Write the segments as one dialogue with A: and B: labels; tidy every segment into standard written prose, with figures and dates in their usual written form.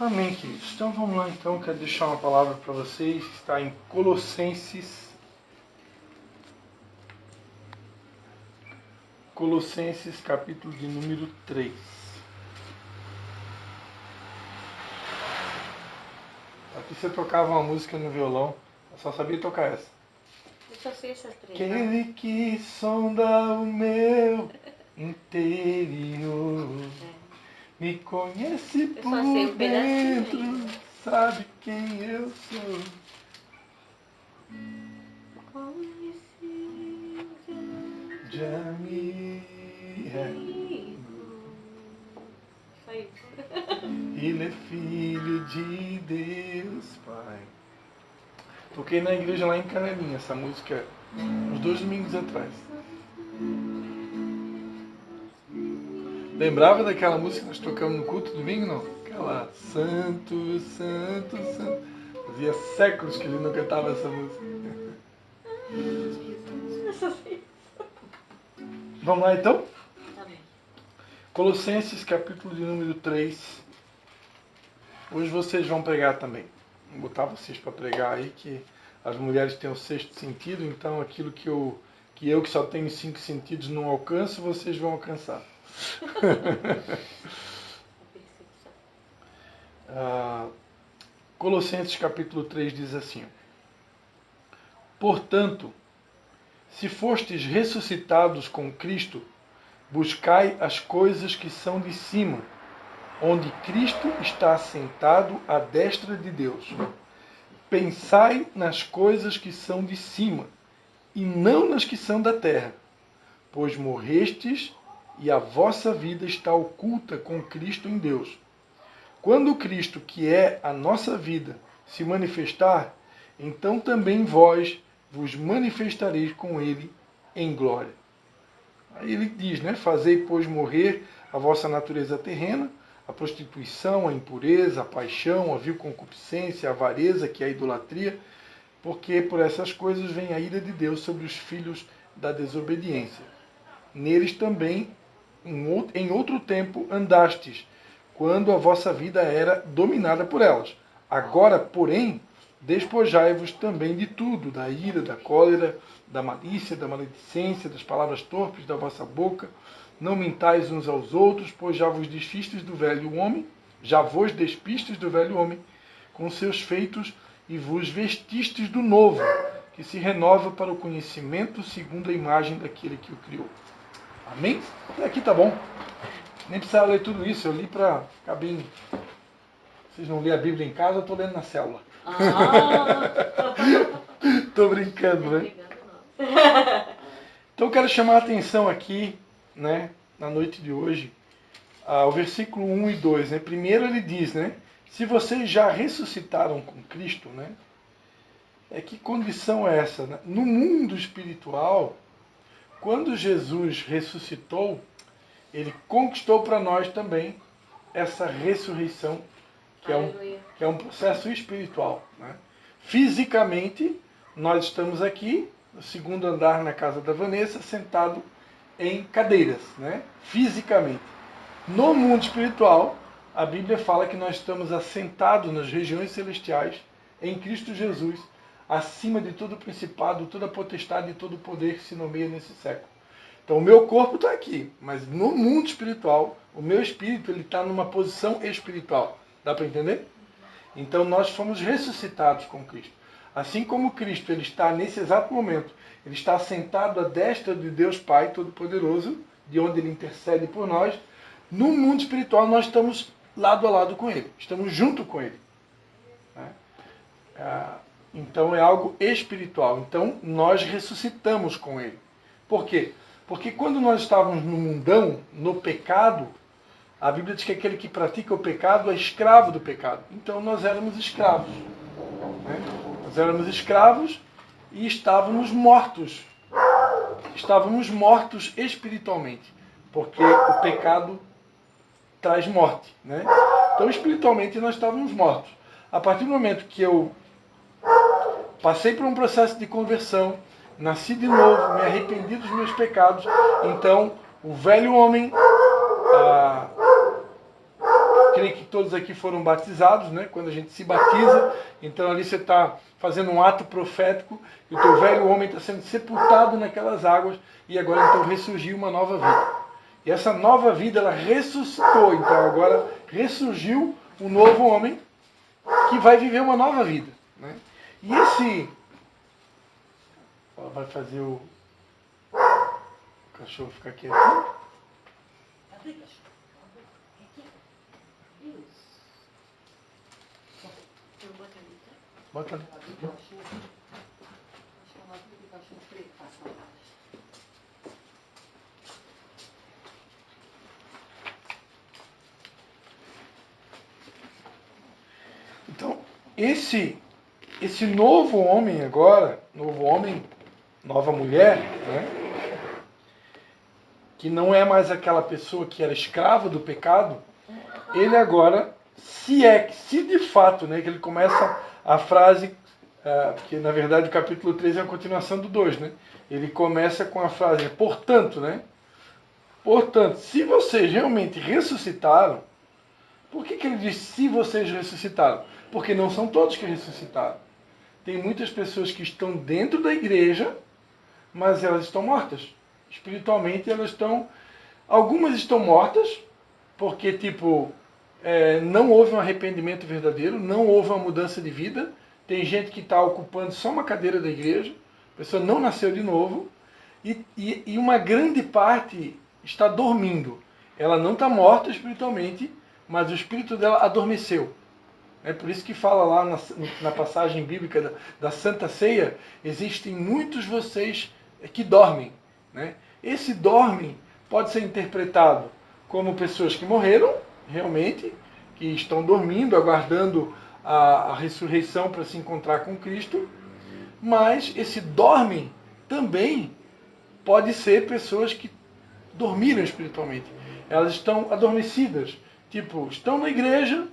A: Amém, queridos. Então vamos lá, então. Quero deixar uma palavra para vocês. Está em Colossenses. Colossenses, capítulo de número 3. Aqui você tocava uma música no violão. Eu só sabia tocar essa.
B: Eu só sei essas três.
A: Aquele que sonda o meu interior, me conhece por
B: só sei um pedacinho
A: dentro,
B: ainda.
A: sabe quem eu sou. Jami,
B: Só isso.
A: Ele é filho de Deus, Pai. Toquei na igreja lá em Canelinha essa música uns 2 domingos atrás. Lembrava daquela música que nós tocamos no culto domingo, não? Aquela Santo, Santo, Santo. Fazia séculos que ele não cantava essa música.
B: Eu só sei.
A: Vamos lá então?
B: Tá bem.
A: Colossenses capítulo de número 3. Hoje vocês vão pregar também. Vou botar vocês para pregar aí, que as mulheres têm o sexto sentido, então aquilo que eu que só tenho 5 sentidos não alcanço, vocês vão alcançar. Colossenses capítulo 3 diz assim: Portanto, se fostes ressuscitados com Cristo, buscai as coisas que são de cima, onde Cristo está assentado à destra de Deus. Pensai nas coisas que são de cima, e não nas que são da terra, pois morrestes e a vossa vida está oculta com Cristo em Deus. Quando Cristo, que é a nossa vida, se manifestar, então também vós vos manifestareis com ele em glória. Aí ele diz, né? Fazei, pois, morrer a vossa natureza terrena, a prostituição, a impureza, a paixão, a vil concupiscência, a avareza, que é a idolatria, porque por essas coisas vem a ira de Deus sobre os filhos da desobediência. Neles também, em outro tempo, andastes, quando a vossa vida era dominada por elas. Agora, porém, despojai-vos também de tudo, da ira, da cólera, da malícia, da maledicência, das palavras torpes da vossa boca. Não mintais uns aos outros, pois já vos despistes do velho homem, com seus feitos, e vos vestistes do novo, que se renova para o conhecimento segundo a imagem daquele que o criou. Amém? Até aqui tá bom. Nem precisava ler tudo isso, eu li para ficar bem. Vocês não lêem a Bíblia em casa, eu estou lendo na célula. Estou brincando, né? Então eu quero chamar a atenção aqui, né, na noite de hoje, ao versículo 1 e 2. Né? Primeiro ele diz, né? Se vocês já ressuscitaram com Cristo, né? Que condição é essa? Né? No mundo espiritual, quando Jesus ressuscitou, ele conquistou para nós também essa ressurreição, que é um processo espiritual. Né? Fisicamente, nós estamos aqui, no segundo andar na casa da Vanessa, sentado em cadeiras, né? Fisicamente. No mundo espiritual, a Bíblia fala que nós estamos assentados nas regiões celestiais, em Cristo Jesus, acima de todo principado, toda potestade e todo poder que se nomeia nesse século. Então o meu corpo está aqui, mas no mundo espiritual, o meu espírito ele está numa posição espiritual. Dá para entender? Então nós fomos ressuscitados com Cristo. Assim como Cristo ele está nesse exato momento, ele está sentado à destra de Deus Pai Todo-Poderoso, de onde ele intercede por nós. No mundo espiritual nós estamos lado a lado com ele, estamos junto com ele. Então é algo espiritual. Então nós ressuscitamos com ele. Por quê? Porque quando nós estávamos no mundão, no pecado, a Bíblia diz que aquele que pratica o pecado é escravo do pecado. Então nós éramos escravos. Né? Nós éramos escravos e estávamos mortos. Estávamos mortos espiritualmente. Porque o pecado traz morte. Né? Então espiritualmente nós estávamos mortos. A partir do momento que eu passei por um processo de conversão, nasci de novo, me arrependi dos meus pecados, então o velho homem, que creio que todos aqui foram batizados, né? Quando a gente se batiza, então ali você está fazendo um ato profético, e o teu velho homem está sendo sepultado naquelas águas, e agora então ressurgiu uma nova vida. E essa nova vida, ela ressuscitou, então agora ressurgiu um novo homem que vai viver uma nova vida, né? E esse... Ela vai fazer o cachorro ficar quieto.
B: Abre, cachorro. Aqui. Isso. Eu boto ali, tá?
A: Bota ali.
B: Acho que ela abre o cachorro preto, passa lá.
A: Então, esse novo homem agora, novo homem, nova mulher, né? Que não é mais aquela pessoa que era escrava do pecado, ele agora, se de fato, né, que ele começa a frase, porque na verdade o capítulo 3 é a continuação do 2, né? Ele começa com a frase, portanto, né? Portanto, se vocês realmente ressuscitaram, por que ele diz se vocês ressuscitaram? Porque não são todos que ressuscitaram. Tem muitas pessoas que estão dentro da igreja, mas elas estão mortas. Espiritualmente elas estão... Algumas estão mortas, porque não houve um arrependimento verdadeiro, não houve uma mudança de vida. Tem gente que está ocupando só uma cadeira da igreja, a pessoa não nasceu de novo, e uma grande parte está dormindo. Ela não está morta espiritualmente, mas o espírito dela adormeceu. É por isso que fala lá na passagem bíblica da Santa Ceia, existem muitos vocês que dormem, né? Esse dormem pode ser interpretado como pessoas que morreram, realmente, que estão dormindo, aguardando a ressurreição para se encontrar com Cristo, mas esse dormem também pode ser pessoas que dormiram espiritualmente. Elas estão adormecidas, estão na igreja,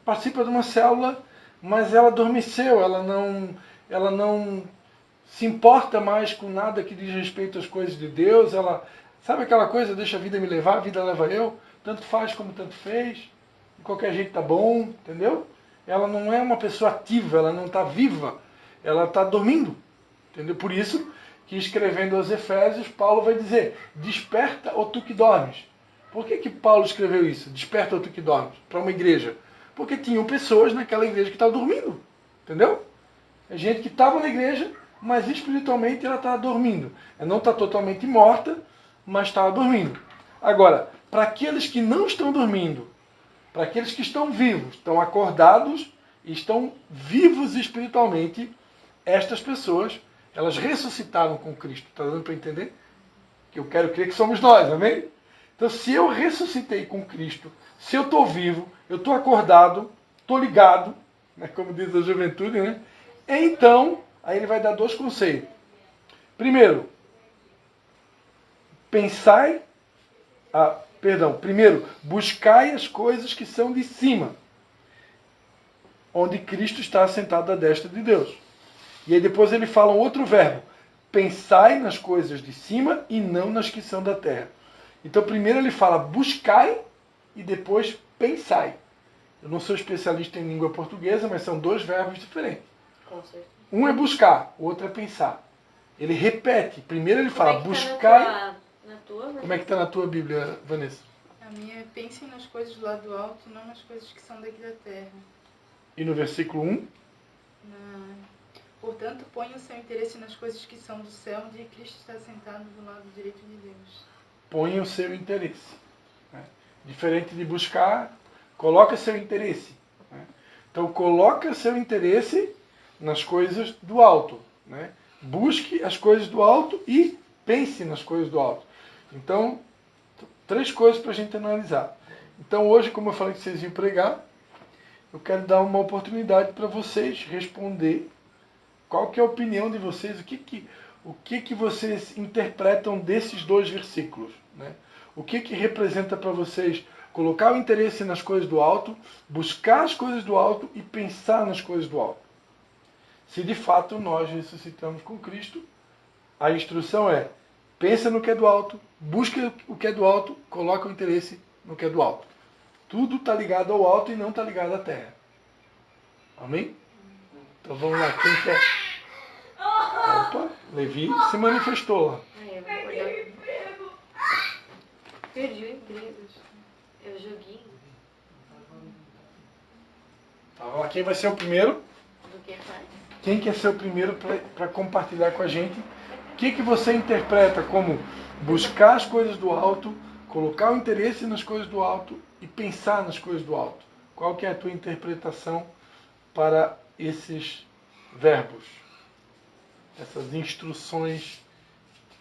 A: participa de uma célula, mas ela adormeceu, ela não se importa mais com nada que diz respeito às coisas de Deus. Ela, sabe aquela coisa, deixa a vida me levar, a vida leva eu, tanto faz como tanto fez, de qualquer jeito tá bom, entendeu? Ela não é uma pessoa ativa, ela não está viva, ela está dormindo, entendeu? Por isso que escrevendo aos Efésios, Paulo vai dizer, desperta, ó tu que dormes. Por que Paulo escreveu isso? Desperta, ó tu que dormes, para uma igreja. Porque tinham pessoas naquela igreja que estavam dormindo, entendeu? É gente que estava na igreja, mas espiritualmente ela estava dormindo. Ela não está totalmente morta, mas estava dormindo. Agora, para aqueles que não estão dormindo, para aqueles que estão vivos, estão acordados e estão vivos espiritualmente, estas pessoas, elas ressuscitaram com Cristo. Está dando para entender? Que eu quero crer que somos nós, amém? Então, se eu ressuscitei com Cristo, se eu estou vivo, eu estou acordado, estou ligado, né, como diz a juventude, né? Então, aí ele vai dar dois conselhos. Primeiro, primeiro, buscai as coisas que são de cima, onde Cristo está assentado à destra de Deus. E aí depois ele fala um outro verbo, pensai nas coisas de cima e não nas que são da terra. Então primeiro ele fala buscai e depois pensai. Eu não sou especialista em língua portuguesa, mas são dois verbos diferentes.
B: Com certeza.
A: Um é buscar, o outro é pensar. Ele repete. Primeiro ele fala buscai.
B: Tá na tua,
A: Como é que está na tua Bíblia, Vanessa?
C: A minha é pensem nas coisas do lado alto, não nas coisas que são daqui da terra.
A: E no versículo 1?
C: Portanto, ponha o seu interesse nas coisas que são do céu, onde Cristo está sentado do lado direito de Deus.
A: Ponha o seu interesse. Né? Diferente de buscar, coloca seu interesse. Né? Então, coloca seu interesse nas coisas do alto. Né? Busque as coisas do alto e pense nas coisas do alto. Então, três coisas para a gente analisar. Então, hoje, como eu falei que vocês iam pregar, eu quero dar uma oportunidade para vocês responder qual que é a opinião de vocês, o que vocês interpretam desses dois versículos. Né? O que representa para vocês colocar o interesse nas coisas do alto, buscar as coisas do alto e pensar nas coisas do alto. Se de fato nós ressuscitamos com Cristo, a instrução é, pensa no que é do alto, busca o que é do alto, coloca o interesse no que é do alto. Tudo está ligado ao alto e não está ligado à terra. Amém? Então vamos lá, quem quer? Opa, Levi se manifestou lá.
B: Eu vou acordar. Perdi o emprego. É o joguinho.
A: Tá, vamos lá, quem vai ser o primeiro?
B: Do que faz?
A: Quem quer ser o primeiro para compartilhar com a gente? O que você interpreta como buscar as coisas do alto, colocar o interesse nas coisas do alto e pensar nas coisas do alto? Qual que é a tua interpretação para esses verbos? Essas instruções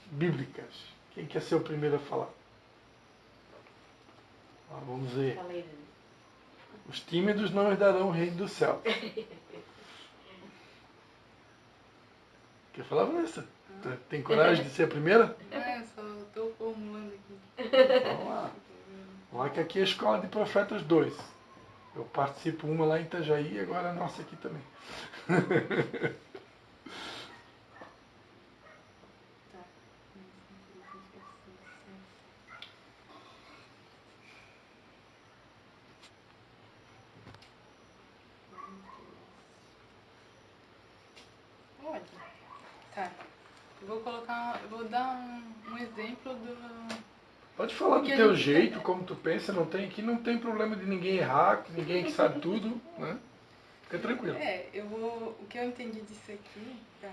A: bíblicas? Quem quer ser o primeiro a falar? Vamos ver.
B: Falei, né?
A: Os tímidos não herdarão o reino do céu. Quer falar, Vanessa? Tem coragem de ser a primeira?
C: Eu só estou formulando aqui.
A: Vamos lá. Vamos lá que aqui é a Escola de Profetas 2. Eu participo uma lá em Itajaí e agora a nossa aqui também.
B: Tá.
C: Olha. Tá. Eu vou dar um exemplo do.
A: Pode falar do
C: Porque a
A: teu
C: gente-
A: jeito, como tu pensa, aqui não tem problema de ninguém errar, ninguém que sabe tudo, né? Fica tranquilo.
C: O que eu entendi disso aqui, tá?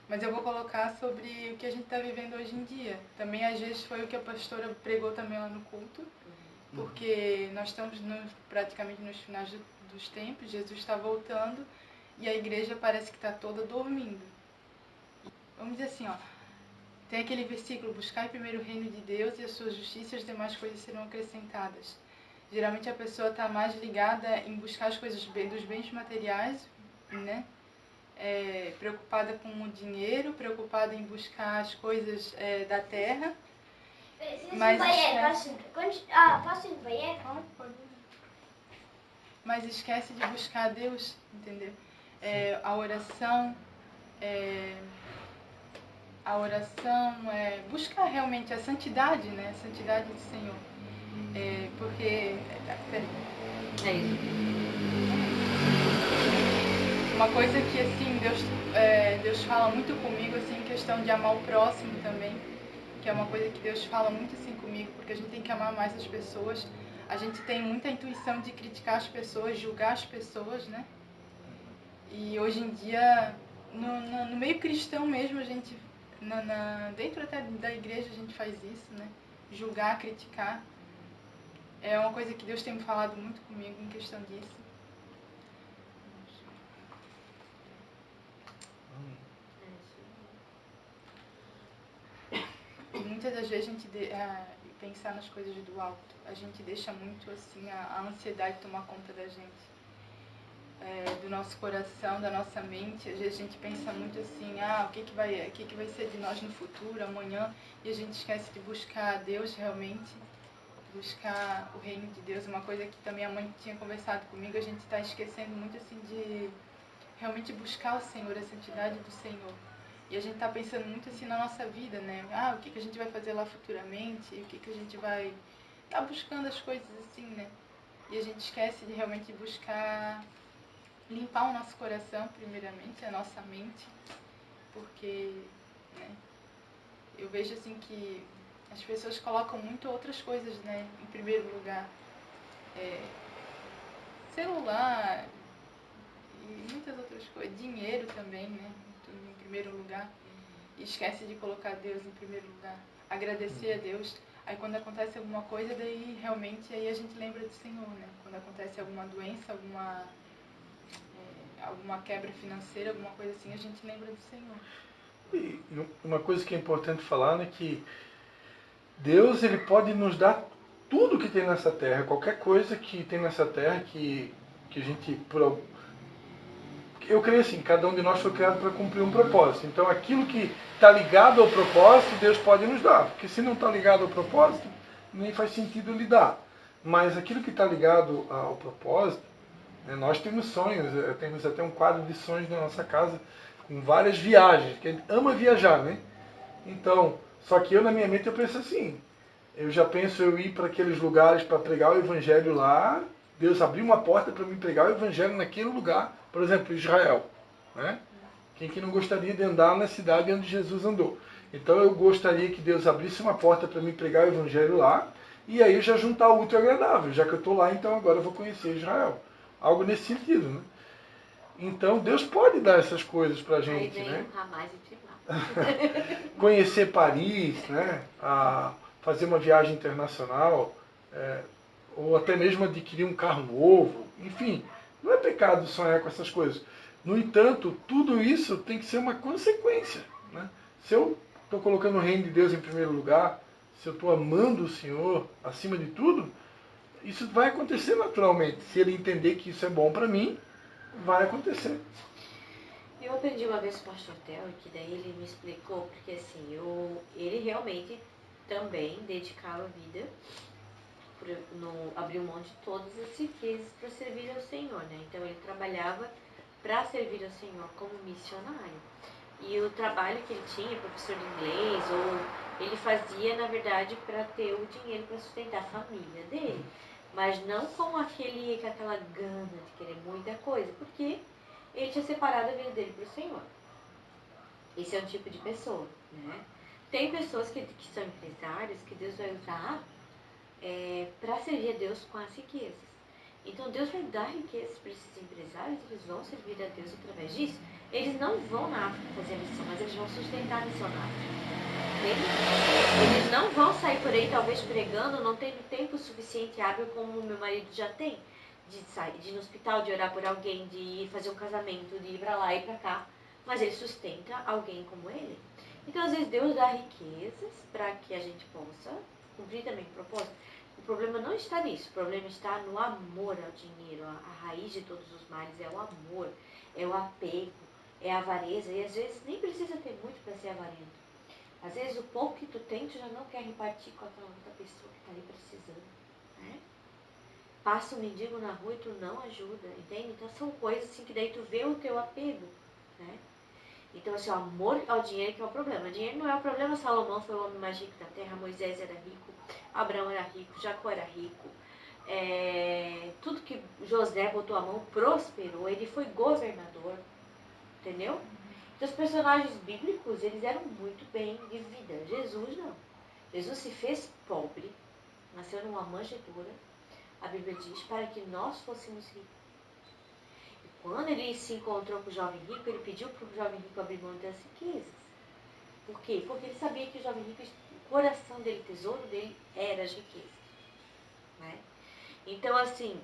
C: Mas eu vou colocar sobre o que a gente está vivendo hoje em dia. Também às vezes foi o que a pastora pregou também lá no culto, porque nós estamos praticamente nos finais dos tempos, Jesus está voltando e a igreja parece que está toda dormindo. Vamos dizer assim, ó, tem aquele versículo, buscai primeiro o reino de Deus e a sua justiça e as demais coisas serão acrescentadas. Geralmente a pessoa está mais ligada em buscar as coisas dos bens materiais, né? Preocupada com o dinheiro, preocupada em buscar as coisas da terra. Mas esquece de buscar a Deus, entendeu? A oração, buscar realmente a santidade, né? A santidade do Senhor. Porque...
B: É isso.
C: Uma coisa que, assim, Deus fala muito comigo, assim, em questão de amar o próximo também, que é uma coisa que Deus fala muito, assim, comigo, porque a gente tem que amar mais as pessoas. A gente tem muita intuição de criticar as pessoas, julgar as pessoas, né? E hoje em dia, no meio cristão mesmo, a gente, dentro até da igreja, a gente faz isso, né? Julgar, criticar. É uma coisa que Deus tem falado muito comigo em questão disso. E muitas das vezes a gente pensar nas coisas do alto, a gente deixa muito assim a ansiedade tomar conta da gente, do nosso coração, da nossa mente. Às vezes a gente pensa muito assim, o que vai ser de nós no futuro, amanhã, e a gente esquece de buscar a Deus realmente, buscar o reino de Deus. Uma coisa que também a mãe tinha conversado comigo, a gente está esquecendo muito assim de realmente buscar o Senhor, a santidade do Senhor. E a gente está pensando muito assim na nossa vida, né? O que a gente vai fazer lá futuramente, o que a gente vai... Tá buscando as coisas assim, né? E a gente esquece de realmente buscar limpar o nosso coração, primeiramente, a nossa mente, porque, né, eu vejo assim que as pessoas colocam muito outras coisas, né, em primeiro lugar. Celular e muitas outras coisas, dinheiro também, né, tudo em primeiro lugar. E esquece de colocar Deus em primeiro lugar, agradecer a Deus. Aí quando acontece alguma coisa, daí realmente aí a gente lembra do Senhor, né? Quando acontece alguma doença, alguma quebra financeira, alguma coisa assim, a gente lembra do Senhor.
A: E uma coisa que é importante falar, né, que Deus, ele pode nos dar tudo que tem nessa terra, qualquer coisa que tem nessa terra que a gente... Eu creio assim, cada um de nós foi criado para cumprir um propósito. Então aquilo que está ligado ao propósito, Deus pode nos dar. Porque se não está ligado ao propósito, nem faz sentido Ele dar. Mas aquilo que está ligado ao propósito, né, nós temos sonhos, temos até um quadro de sonhos na nossa casa, com várias viagens, que a gente ama viajar, né? Então, só que eu na minha mente eu penso assim, Eu já penso eu ir para aqueles lugares para pregar o evangelho lá, Deus abriu uma porta para mim pregar o evangelho naquele lugar, por exemplo, Israel, né? Quem que não gostaria de andar na cidade onde Jesus andou? Então eu gostaria que Deus abrisse uma porta para mim pregar o evangelho lá, e aí já juntar o útil ao agradável, já que eu estou lá, então agora eu vou conhecer Israel. Algo nesse sentido, né? Então Deus pode dar essas coisas para a gente,
B: Aí vem
A: né?
B: o Hamas e Tribal.
A: Conhecer Paris, né? Fazer uma viagem internacional, ou até mesmo adquirir um carro novo, enfim, não é pecado sonhar com essas coisas. No entanto, tudo isso tem que ser uma consequência, né? Se eu estou colocando o reino de Deus em primeiro lugar, se eu estou amando o Senhor acima de tudo, isso vai acontecer naturalmente. Se ele entender que isso é bom para mim, vai acontecer.
B: Eu aprendi uma vez com o pastor Theo, que daí ele me explicou, porque assim, ele realmente também dedicava a vida, abriu mão de todas as riquezas para servir ao Senhor, né? Então ele trabalhava para servir ao Senhor como missionário. E o trabalho que ele tinha, professor de inglês, ou ele fazia, na verdade, para ter o dinheiro para sustentar a família dele. Mas não com aquela gana de querer muita coisa, porque ele tinha separado a vida dele para o Senhor. Esse é um tipo de pessoa, né? Tem pessoas que são empresários que Deus vai usar para servir a Deus com as riquezas. Então Deus vai dar riquezas para esses empresários, eles vão servir a Deus através disso. Eles não vão na África fazer a missão, mas eles vão sustentar a missionária. Eles não vão sair por aí, talvez pregando, não tendo tempo suficiente hábil como o meu marido já tem, de sair, de ir no hospital, de orar por alguém, de ir fazer um casamento, de ir para lá e para cá, mas ele sustenta alguém como ele. Então, às vezes, Deus dá riquezas para que a gente possa cumprir também o propósito. O problema não está nisso, o problema está no amor ao dinheiro. A raiz de todos os males é o amor, é o apego, é a avareza, e às vezes nem precisa ter muito para ser avarento. Às vezes o pouco que tu tem, tu já não quer repartir com aquela outra pessoa que está ali precisando, né? Passa um mendigo na rua e tu não ajuda, entende? Então são coisas assim que daí tu vê o teu apego, né? Então assim, o amor ao dinheiro que é o problema. O dinheiro não é o problema. Salomão foi o homem mais rico da terra, Moisés era rico, Abraão era rico, Jacó era rico. Tudo que José botou a mão prosperou, ele foi governador, entendeu? Então, os personagens bíblicos, eles eram muito bem de vida. Jesus não. Jesus se fez pobre, nasceu numa manjedoura, a Bíblia diz, para que nós fôssemos ricos. E quando ele se encontrou com o jovem rico, ele pediu para o jovem rico abrir mão das riquezas. Por quê? Porque ele sabia que o jovem rico, o coração dele, o tesouro dele, era as riquezas. Né? Então, assim,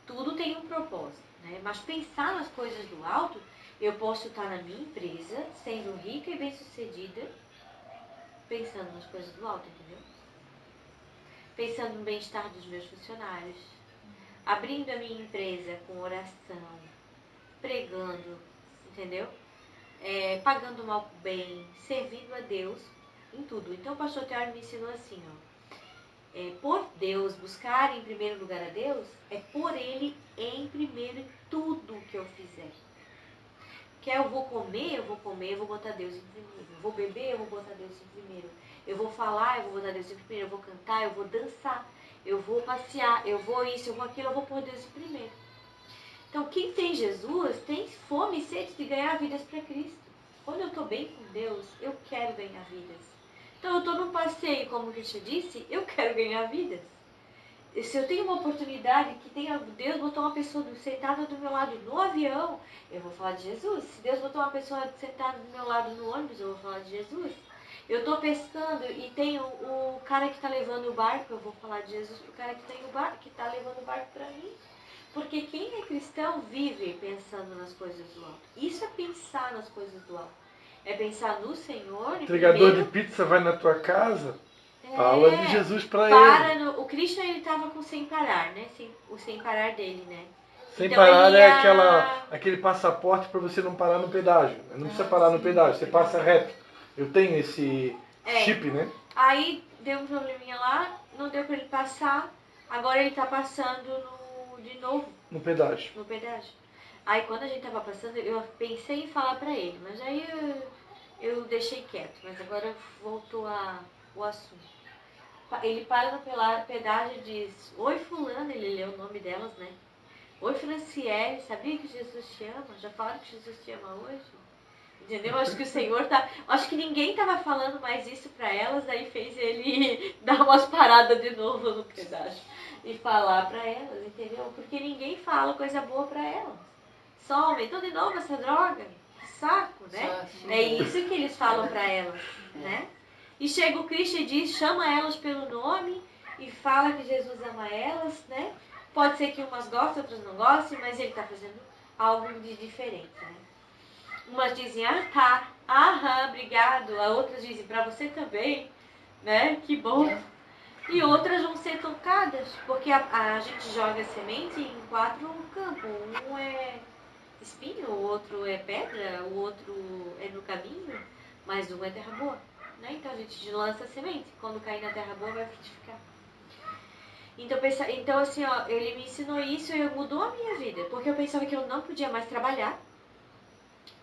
B: tudo tem um propósito. Né? Mas pensar nas coisas do alto, eu posso estar na minha empresa, sendo rica e bem-sucedida, pensando nas coisas do alto, entendeu? Pensando no bem-estar dos meus funcionários, abrindo a minha empresa com oração, pregando, entendeu? Pagando mal com bem, servindo a Deus em tudo. Então o pastor Theo me ensinou assim, por Deus, buscar em primeiro lugar a Deus, é por Ele em primeiro em tudo que eu fizer. Que eu vou comer, eu vou botar Deus em primeiro. Eu vou beber, eu vou botar Deus em primeiro. Eu vou falar, eu vou botar Deus em primeiro. Eu vou cantar, eu vou dançar. Eu vou passear, eu vou isso, eu vou aquilo, eu vou pôr Deus em primeiro. Então, quem tem Jesus tem fome e sede de ganhar vidas para Cristo. Quando eu estou bem com Deus, eu quero ganhar vidas. Então, eu estou num passeio, como o Cristian disse, eu quero ganhar vidas. Se eu tenho uma oportunidade que Deus botou uma pessoa sentada do meu lado no avião, eu vou falar de Jesus. Se Deus botou uma pessoa sentada do meu lado no ônibus, eu vou falar de Jesus. Eu estou pescando e tem o cara que está levando o barco, eu vou falar de Jesus para o cara que está levando o barco para mim. Porque quem é cristão vive pensando nas coisas do alto. Isso é pensar nas coisas do alto. É pensar no Senhor.
A: O entregador
B: primeiro,
A: de pizza vai na tua casa, fala de Jesus para ele.
B: O Christian, ele estava com sem parar, né? O sem parar dele, né?
A: Sem
B: então,
A: parar é aquele passaporte para você não parar no pedágio. Não precisa parar no pedágio, você passa reto. Eu tenho esse chip, né?
B: Aí deu um probleminha lá, não deu para ele passar. Agora ele está passando de novo.
A: No pedágio.
B: No pedágio. Aí quando a gente estava passando, eu pensei em falar para ele, mas aí eu deixei quieto. Mas agora voltou a o assunto. Ele para no pedágio e diz, oi fulano, ele lê o nome delas, né? Oi Franciele, sabia que Jesus te ama? Já falaram que Jesus te ama hoje? Entendeu? Acho que o Senhor tá... Acho que ninguém estava falando mais isso para elas, aí fez ele dar umas paradas de novo no pedágio e falar para elas, entendeu? Porque ninguém fala coisa boa para elas. Só aumentou de novo essa droga. Que saco, né? É isso que eles falam para elas, né? E chega o Cristo e diz, chama elas pelo nome e fala que Jesus ama elas, né? Pode ser que umas gostem, outras não gostem, mas ele está fazendo algo de diferente, né? Umas dizem, ah tá, aham, obrigado. A outras dizem, para você também, né? Que bom. E outras vão ser tocadas, porque a gente joga semente em 4 campos. Um é espinho, o outro é pedra, o outro é no caminho, mas um é terra boa. Né? Então a gente lança a semente. Quando cair na terra boa vai frutificar. Então assim, ó, ele me ensinou isso e mudou a minha vida. Porque eu pensava que eu não podia mais trabalhar.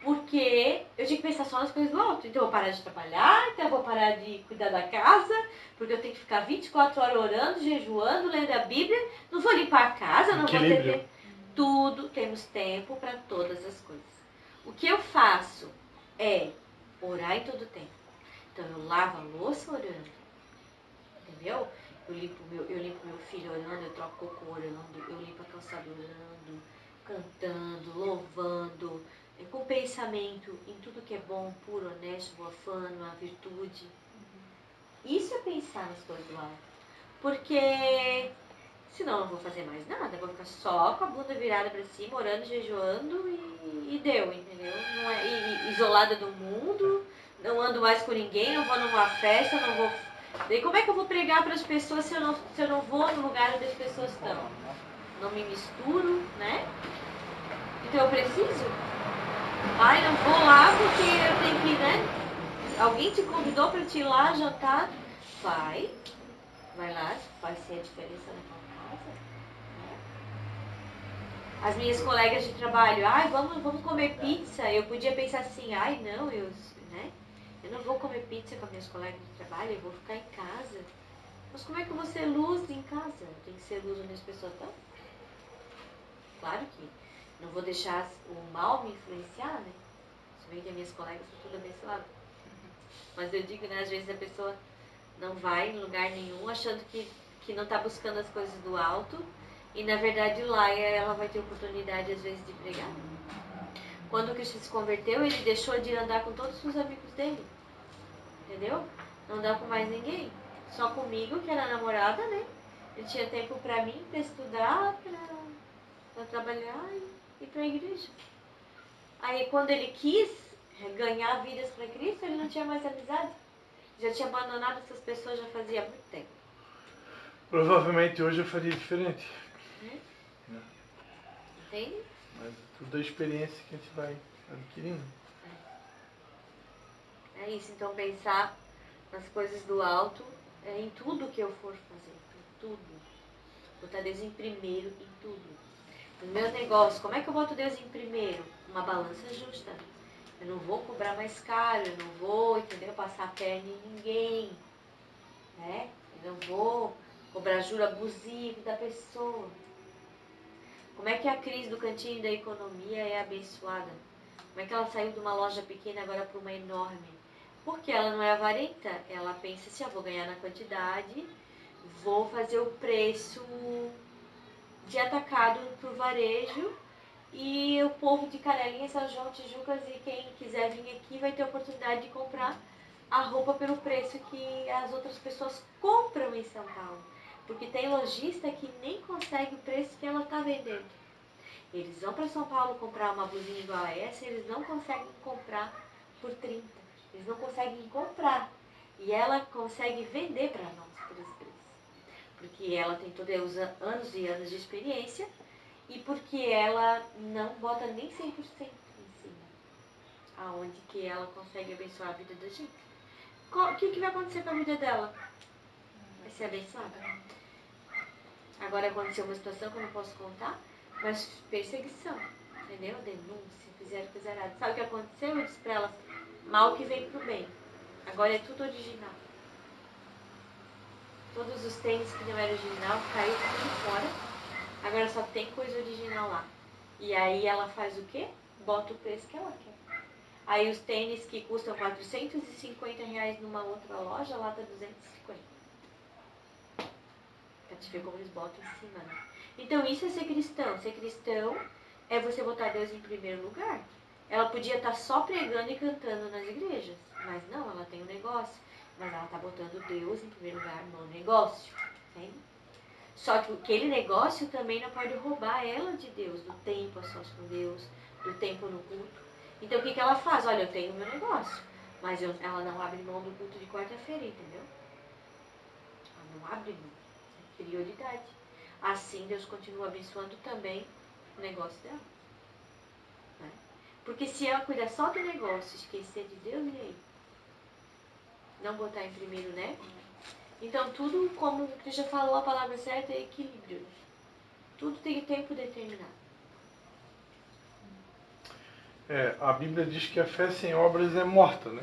B: Porque eu tinha que pensar só nas coisas do alto. Então eu vou parar de trabalhar, então eu vou parar de cuidar da casa, porque eu tenho que ficar 24 horas orando, jejuando, lendo a Bíblia. Não vou limpar a casa, não vou ter tempo. Tudo, temos tempo para todas as coisas. O que eu faço é orar em todo tempo. Então eu lavo a louça orando. Entendeu? Eu limpo meu filho orando, eu troco cocô orando, eu limpo a calçada orando, cantando, louvando, com pensamento em tudo que é bom, puro, honesto, boa fama, virtude. Isso é pensar nas coisas do alto. Porque senão eu não vou fazer mais nada, eu vou ficar só com a bunda virada para cima, orando, jejuando e deu, entendeu? Não é, isolada do mundo, não ando mais com ninguém, não vou numa festa, não vou... E como é que eu vou pregar para as pessoas se eu não vou no lugar onde as pessoas estão? Não me misturo, né? Então eu preciso? Ai, não vou lá porque eu tenho que, né? Alguém te convidou para te ir lá jantar? Vai lá, vai ser a diferença na tua casa. As minhas colegas de trabalho, ai, vamos comer pizza. Eu podia pensar assim, ai, não, né? Eu não vou comer pizza com as minhas colegas de trabalho, eu vou ficar em casa. Mas como é que eu vou ser luz em casa? Tem que ser luz onde as pessoas estão? Claro que não vou deixar o mal me influenciar, né? Se bem que as minhas colegas são tudo abençoadas. Mas eu digo, né, às vezes a pessoa não vai em lugar nenhum achando que não está buscando as coisas do alto e na verdade lá ela vai ter oportunidade às vezes de pregar. Quando o Cristo se converteu, ele deixou de andar com todos os amigos dele. Entendeu? Não andava com mais ninguém. Só comigo, que era namorada, né? Ele tinha tempo pra mim, pra estudar, pra trabalhar e pra igreja. Aí quando ele quis ganhar vidas pra Cristo, ele não tinha mais amizade. Já tinha abandonado essas pessoas já fazia muito tempo.
A: Provavelmente hoje eu faria diferente.
B: Entende?
A: Mas tudo é experiência que a gente vai adquirindo.
B: É isso, então pensar nas coisas do alto, em tudo que eu for fazer, em tudo. Botar Deus em primeiro em tudo. Nos meus negócios, como é que eu boto Deus em primeiro? Uma balança justa. Eu não vou cobrar mais caro, eu não vou, entendeu, passar a perna em ninguém. Né? Eu não vou cobrar juro abusivo da pessoa. Como é que a crise do cantinho da economia é abençoada? Como é que ela saiu de uma loja pequena agora para uma enorme? Porque ela não é avarenta, ela pensa assim, vou ganhar na quantidade, vou fazer o preço de atacado para o varejo e o povo de Canelinha, São João, Tijucas e quem quiser vir aqui vai ter a oportunidade de comprar a roupa pelo preço que as outras pessoas compram em São Paulo. Porque tem lojista que nem consegue o preço que ela está vendendo. Eles vão para São Paulo comprar uma blusinha igual a essa, eles não conseguem comprar por 30. Eles não conseguem comprar. E ela consegue vender para nós por esse preço. Porque ela tem todos anos e anos de experiência e porque ela não bota nem 100% em cima. Aonde que ela consegue abençoar a vida da gente. O que vai acontecer com a vida dela? Vai ser abençoada? Agora aconteceu uma situação que eu não posso contar, mas perseguição, entendeu? Denúncia, fizeram coisa errada. Sabe o que aconteceu? Eu disse pra ela, mal que vem pro bem. Agora é tudo original. Todos os tênis que não eram original caiu tudo fora. Agora só tem coisa original lá. E aí ela faz o quê? Bota o preço que ela quer. Aí os tênis que custam R$450 numa outra loja, lá tá 250. Pra te ver como eles botam em cima, né? Então isso é ser cristão. Ser cristão é você botar Deus em primeiro lugar. Ela podia estar só pregando e cantando nas igrejas. Mas não, ela tem um negócio. Mas ela está botando Deus em primeiro lugar no negócio. Entende? Só que aquele negócio também não pode roubar ela de Deus, do tempo a sós com Deus, do tempo no culto. Então o que ela faz? Olha, eu tenho o meu negócio. Mas ela não abre mão do culto de quarta-feira, entendeu? Ela não abre mão. É prioridade. Assim Deus continua abençoando também o negócio dela. Né? Porque se ela cuidar só do negócio, esquecer de Deus, e aí? Não botar em primeiro, né? Então tudo, como o Cristian falou, a palavra certa é equilíbrio. Tudo tem tempo determinado.
A: A Bíblia diz que a fé sem obras é morta, né?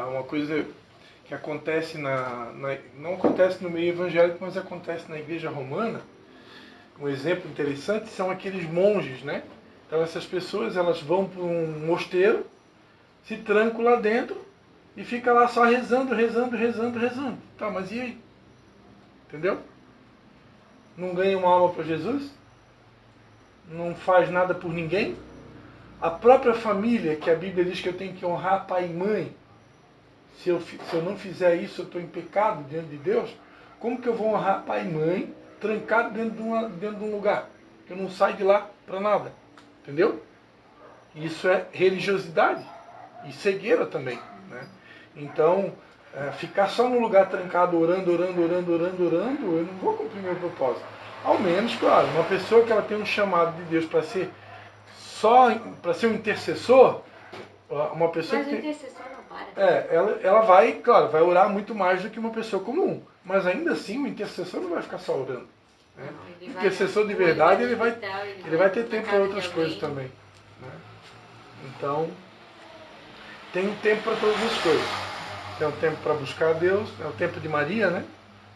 A: Uma coisa que acontece não acontece no meio evangélico, mas acontece na igreja romana. Um exemplo interessante são aqueles monges, né? Então essas pessoas, elas vão para um mosteiro, se trancam lá dentro e fica lá só rezando, rezando, rezando, rezando. Tá, mas e aí? Entendeu? Não ganha uma alma para Jesus? Não faz nada por ninguém? A própria família, que a Bíblia diz que eu tenho que honrar pai e mãe, se eu não fizer isso, eu estou em pecado diante de Deus. Como que eu vou honrar pai e mãe trancado dentro de um lugar? Eu não saio de lá para nada. Entendeu? Isso é religiosidade e cegueira também. Né? Então, ficar só no lugar trancado, orando, eu não vou cumprir meu propósito. Ao menos, claro, uma pessoa que ela tem um chamado de Deus para ser um intercessor, uma pessoa
B: Mas o
A: que tem,
B: intercessor não para.
A: ela vai, claro, vai orar muito mais do que uma pessoa comum. Mas ainda assim, o intercessor não vai ficar só orando. Né?
B: Não,
A: O intercessor de verdade, ele vai ter tempo para outras coisas também. Né? Então, tem um tempo para todas as coisas. Tem um tempo para buscar a Deus, é o tempo de Maria, né?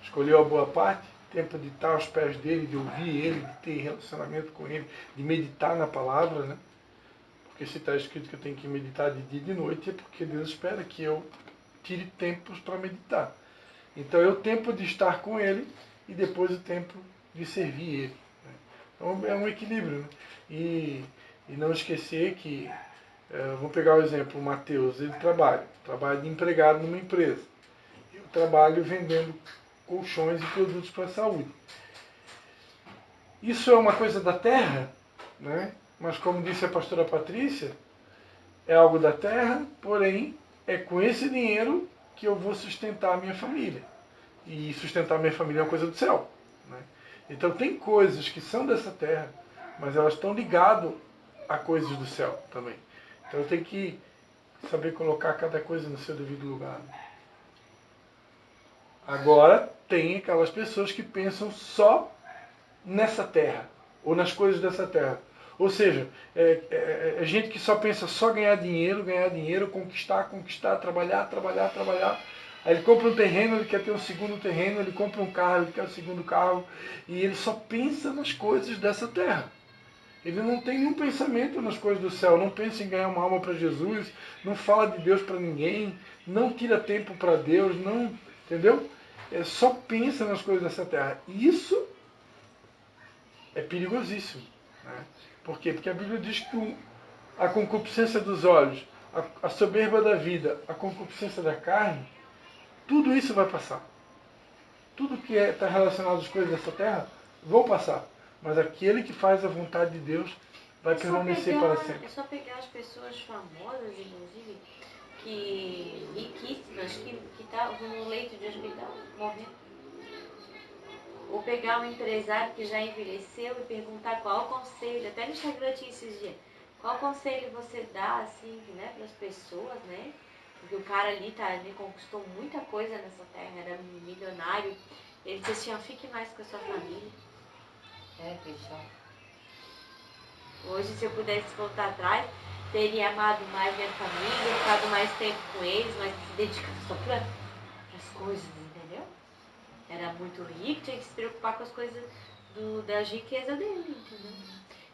A: Escolheu a boa parte, tempo de estar aos pés dele, de ouvir ele, de ter relacionamento com ele, de meditar na palavra, né? Porque se está escrito que eu tenho que meditar de dia e de noite, é porque Deus espera que eu tire tempos para meditar. Então é o tempo de estar com ele e depois o tempo de servir ele. Né? Então é um equilíbrio. Né? E não esquecer que, vou pegar o exemplo, o Mateus, ele trabalha de empregado numa empresa. Eu trabalho vendendo colchões e produtos para a saúde. Isso é uma coisa da terra, né? Mas como disse a pastora Patrícia, é algo da terra, porém é com esse dinheiro que eu vou sustentar a minha família. E sustentar a minha família é uma coisa do céu. Né? Então tem coisas que são dessa terra, mas elas estão ligadas a coisas do céu também. Então eu tenho que saber colocar cada coisa no seu devido lugar. Agora tem aquelas pessoas que pensam só nessa terra, ou nas coisas dessa terra. Ou seja, é gente que só pensa só ganhar dinheiro, conquistar, trabalhar. Aí ele compra um terreno, ele quer ter um segundo terreno, ele compra um carro, ele quer um segundo carro, e ele só pensa nas coisas dessa terra. Ele não tem nenhum pensamento nas coisas do céu, não pensa em ganhar uma alma para Jesus, não fala de Deus para ninguém, não tira tempo para Deus, não, entendeu? Só pensa nas coisas dessa terra. Isso é perigosíssimo. Né? Por quê? Porque a Bíblia diz que a concupiscência dos olhos, a soberba da vida, a concupiscência da carne, tudo isso vai passar. Tudo que está relacionado às coisas dessa terra vão passar. Mas aquele que faz a vontade de Deus vai permanecer para sempre.
B: É só pegar as pessoas famosas, inclusive, que riquíssimas, que estavam no leito de hospital, morrendo. Ou pegar um empresário que já envelheceu e perguntar qual conselho, até no Instagram tinha esses dias, qual conselho você dá, assim, né, para as pessoas, né? Porque o cara ali, ele conquistou muita coisa nessa terra, era milionário. Ele disse assim, ó, fique mais com a sua família. Pessoal. Hoje, se eu pudesse voltar atrás, teria amado mais minha família, ficado mais tempo com eles, mas se dedicado só para as coisas, entendeu? era muito rico, tinha que se preocupar com as coisas das riquezas dele, entendeu?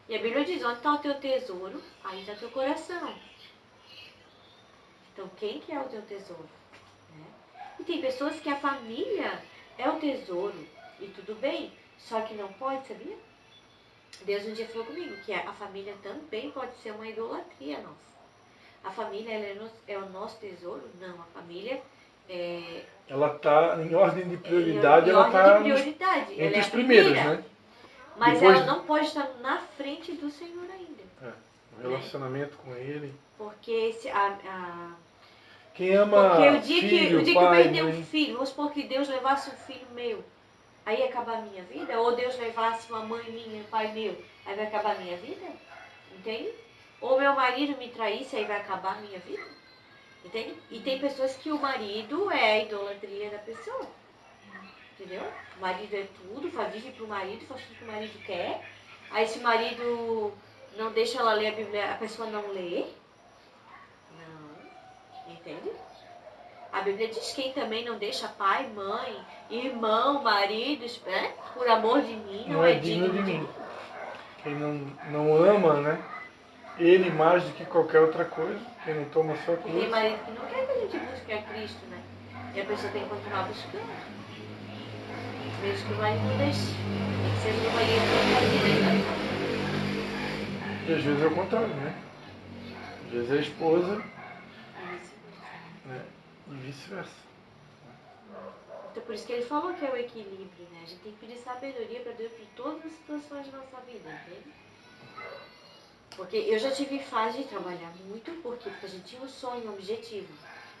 B: E a Bíblia diz, onde está o teu tesouro, aí está teu coração. Então, quem que é o teu tesouro? Né? E tem pessoas que a família é o tesouro, e tudo bem, só que não pode, sabia? Deus um dia falou comigo que a família também pode ser uma idolatria nossa. A família ela é o nosso tesouro? Não, a família é...
A: Ela está em ordem de prioridade, ela
B: está
A: está
B: entre
A: os primeiros, né?
B: Mas
A: Depois...
B: ela não pode estar na frente do Senhor ainda.
A: O relacionamento com Ele.
B: Porque
A: quem ama
B: porque o dia
A: filho,
B: que eu
A: pai,
B: perder
A: mãe...
B: um filho, vamos supor que Deus levasse um filho meu, aí ia acabar a minha vida? Ou Deus levasse uma mãe minha, um pai meu, aí vai acabar a minha vida? Entende? Ou meu marido me traísse, aí vai acabar a minha vida? Entende? E tem pessoas que o marido é a idolatria da pessoa. Entendeu? O marido é tudo, vive pro marido, faz tudo que o marido quer. Aí se o marido não deixa ela ler a Bíblia, a pessoa não lê. Não. Entende? A Bíblia diz quem também não deixa pai, mãe, irmão, marido, né? Por amor de mim, não é digno de mim.
A: Quem não ama, né? Ele mais do que qualquer outra coisa, quem não toma sua cruz.
B: E tem marido que não quer que a gente busque a Cristo, né? E a pessoa tem que continuar buscando. Mesmo que o marido não deixe. Tem que ser o marido que não deixar.
A: E às vezes é o contrário, né? Às vezes é a esposa, né? E vice-versa.
B: Então por isso que ele falou que é o equilíbrio, né? A gente tem que pedir sabedoria para Deus para todas as situações da nossa vida, entende? Porque eu já tive fase de trabalhar muito, porque a gente tinha um sonho, um objetivo.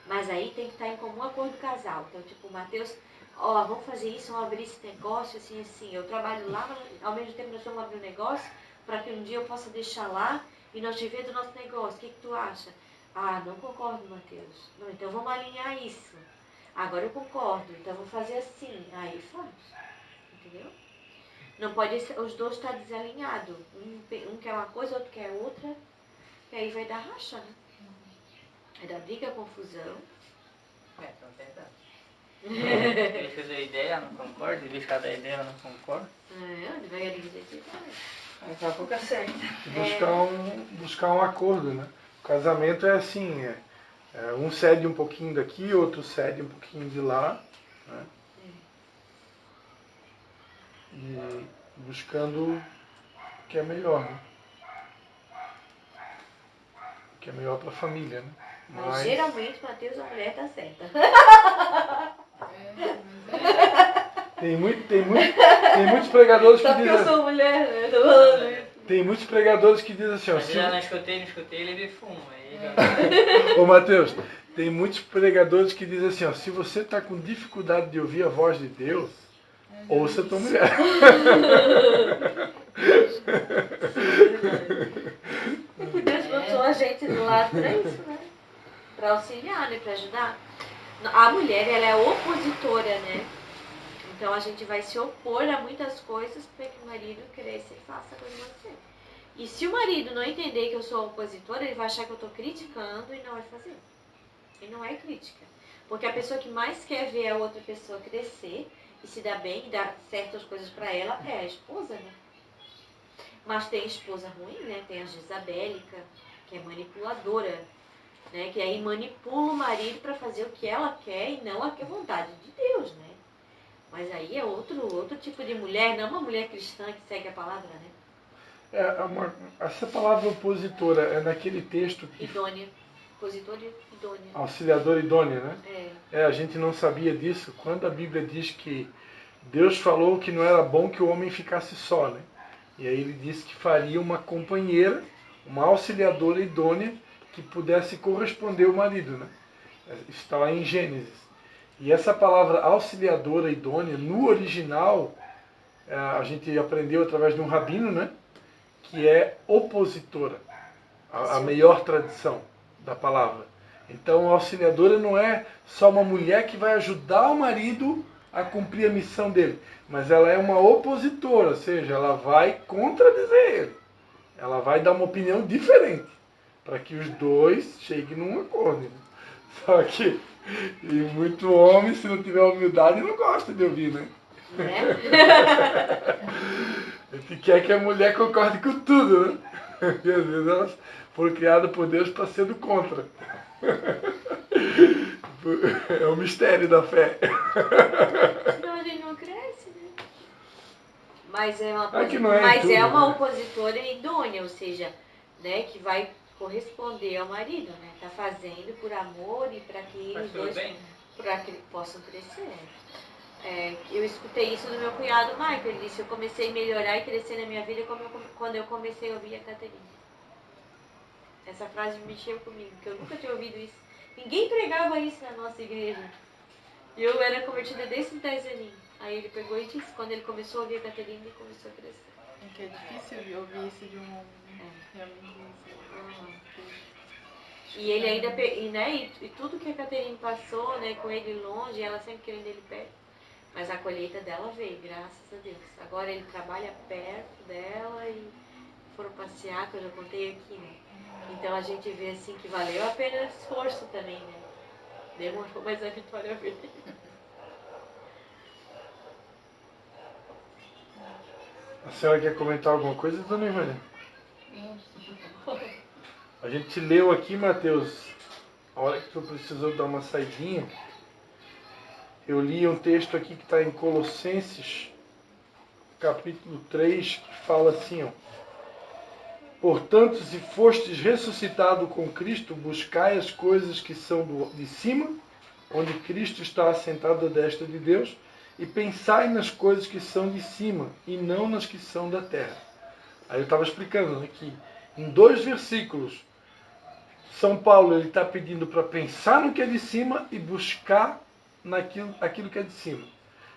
B: Mas aí tem que estar em comum acordo do casal. Então, tipo, o Mateus, vamos fazer isso, vamos abrir esse negócio, assim, assim. Eu trabalho lá, mas ao mesmo tempo nós vamos abrir um negócio, para que um dia eu possa deixar lá e nós viver do nosso negócio. O que tu acha? Ah, não concordo, Mateus. Não, então vamos alinhar isso. Agora eu concordo, então vou fazer assim. Aí faz. Entendeu? Não pode os dois estar desalinhados. Um quer uma coisa, outro quer outra. E aí vai dar racha, né? Vai dar briga, confusão.
D: Então é verdade. Ele fez a ideia, não concorda, ele cada ideia, não concorda.
B: Onde vai a dizer que
D: Daqui a pouco acerta.
A: Buscar um acordo, né? O casamento é assim, um cede um pouquinho daqui, outro cede um pouquinho de lá, né? E buscando o que é melhor, né? O que é melhor para a família, né?
B: Mas geralmente, Mateus, a mulher tá certa.
A: Tem muitos pregadores que dizem...
B: Só porque eu sou mulher, né?
A: Tem muitos pregadores que dizem assim...
D: Mas já não escutei, ele fuma. Aí
A: Ô Mateus, tem muitos pregadores que dizem assim, se você está com dificuldade de ouvir a voz de Deus, ouça a tua mulher.
B: Porque Deus botou a gente do lado para isso, né? Para auxiliar, né? Para ajudar. A mulher, ela é opositora, né? Então a gente vai se opor a muitas coisas para que o marido cresça e faça com você. E se o marido não entender que eu sou opositora, ele vai achar que eu estou criticando e não vai fazer. E não é crítica. Porque a pessoa que mais quer ver a outra pessoa crescer e se dar bem e dar certas coisas para ela é a esposa, né? Mas tem esposa ruim, né? Tem a Jezabélica, que é manipuladora, né? Que aí manipula o marido para fazer o que ela quer e não a vontade de Deus, né? Mas aí é outro tipo de mulher, não uma mulher cristã que segue a palavra, né?
A: Essa palavra opositora é naquele texto que...
B: Idônea. Opositora e idônea.
A: Auxiliadora idônea, né? A gente não sabia disso. Quando a Bíblia diz que Deus falou que não era bom que o homem ficasse só, né? E aí ele disse que faria uma companheira, uma auxiliadora idônea que pudesse corresponder ao marido, né? Está lá em Gênesis. E essa palavra auxiliadora idônea, no original, a gente aprendeu através de um rabino, né? Que é opositora, a melhor tradição da palavra. Então, a auxiliadora não é só uma mulher que vai ajudar o marido a cumprir a missão dele, mas ela é uma opositora, ou seja, ela vai contradizer ele. Ela vai dar uma opinião diferente, para que os dois cheguem num acordo. Só que E muito homem, se não tiver humildade, não gosta de ouvir, né?
B: Né?
A: A gente quer que a mulher concorde com tudo, né? E às vezes elas foram criadas por Deus para ser do contra. É o mistério da fé.
B: Senão a gente não cresce, né? Mas é uma,
A: É que não é em tudo,
B: é uma
A: né?
B: opositora idônea, ou seja, né, que vai corresponder ao marido, né? Tá fazendo por amor e para que
D: Mas
B: os
D: tudo
B: dois
D: bem?
B: para que possam crescer. Eu escutei isso do meu cunhado Michael, ele disse, eu comecei a melhorar e crescer na minha vida quando eu comecei a ouvir a Caterina. Essa frase mexeu comigo, porque eu nunca tinha ouvido isso. Ninguém pregava isso na nossa igreja. E eu era convertida desde os 10 aninhos. Aí ele pegou e disse, quando ele começou a ouvir a Caterina, ele começou a crescer.
C: É que é difícil ouvir isso de um homem, né? Realmente isso.
B: Uhum. E ele ainda, e tudo que a Caterine passou, né, com ele longe, ela sempre querendo ele perto. Mas a colheita dela veio, graças a Deus. Agora ele trabalha perto dela e foram passear, que eu já contei aqui, né? Então a gente vê assim que valeu a pena o esforço também, né? Demorou, mas a vitória veio.
A: A senhora quer comentar alguma coisa, dona Ivânia? A gente leu aqui, Mateus, a hora que tu precisou dar uma saidinha, eu li um texto aqui que está em Colossenses, capítulo 3, que fala assim, ó. Portanto, se fostes ressuscitado com Cristo, buscai as coisas que são de cima, onde Cristo está assentado à destra de Deus, e pensai nas coisas que são de cima, e não nas que são da terra. Aí eu estava explicando, né, que em 2 versículos, São Paulo ele está pedindo para pensar no que é de cima e buscar aquilo que é de cima.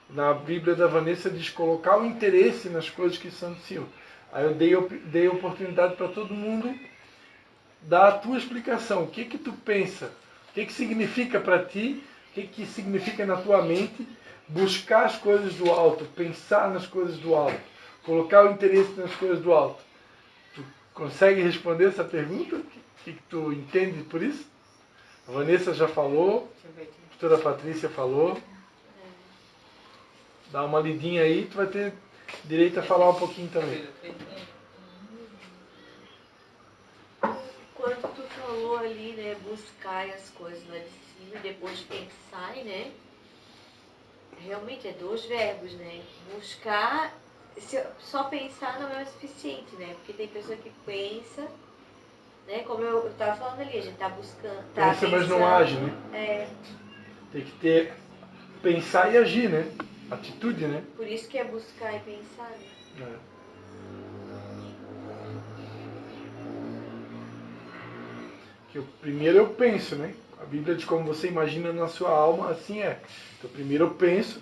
A: Na Bíblia da Vanessa diz colocar o interesse nas coisas que são de cima. Aí eu dei oportunidade para todo mundo dar a tua explicação. O que que tu pensa? O que que significa para ti? O que que significa na tua mente? Buscar as coisas do alto, pensar nas coisas do alto, colocar o interesse nas coisas do alto. Tu consegue responder essa pergunta? O que tu entende por isso? A Vanessa já falou, a pastora Patrícia falou. Dá uma lidinha aí, tu vai ter direito a falar um pouquinho também.
B: Quando tu falou ali, né, buscar as coisas lá de cima e depois pensar, né? Realmente é 2 verbos, né? Buscar, só pensar não é o suficiente, né? Porque tem pessoa que pensa, né? Como eu estava falando ali, a gente tá buscando, tá
A: Pensa, mas não
B: pensando,
A: age, né? Tem que ter, pensar e agir, né? Atitude, né?
B: por isso que é buscar e pensar, né?
A: É. Que primeiro eu penso, né? A Bíblia diz como você imagina na sua alma, assim é. Então primeiro eu penso,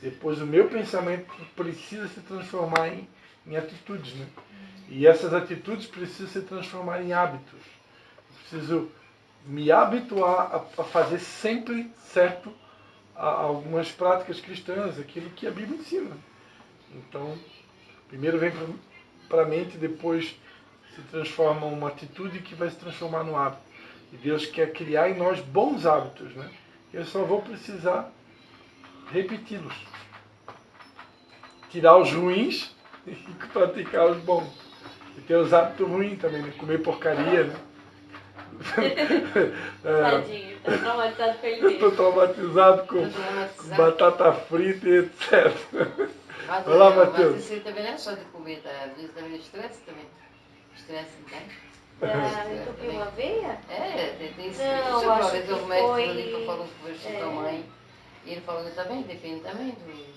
A: depois o meu pensamento precisa se transformar em atitudes, né? E essas atitudes precisam se transformar em hábitos. Eu preciso me habituar a fazer sempre certo algumas práticas cristãs, aquilo que a Bíblia ensina. Então, primeiro vem para a mente, depois se transforma em uma atitude que vai se transformar no hábito. E Deus quer criar em nós bons hábitos, né? Eu só vou precisar repeti-los. Tirar os ruins e praticar os bons. E ter os hábitos ruins também, né? Comer porcaria, né?
B: Tadinho, tá traumatizado com ele
A: Estou
B: mesmo.
A: traumatizado com batata frita e etc.
E: Mas
A: Vai lá,
E: mas
A: Matheus.
E: isso aí também não é só de comer, tá? Às vezes também é estresse também. Estresse, não tem?
B: Entupir uma veia?
E: Tem isso.
B: Não,
E: Uma
B: acho
E: vez
B: que
E: o médico
B: foi...
E: ali conversou com a mãe e ele falou que também, depende também do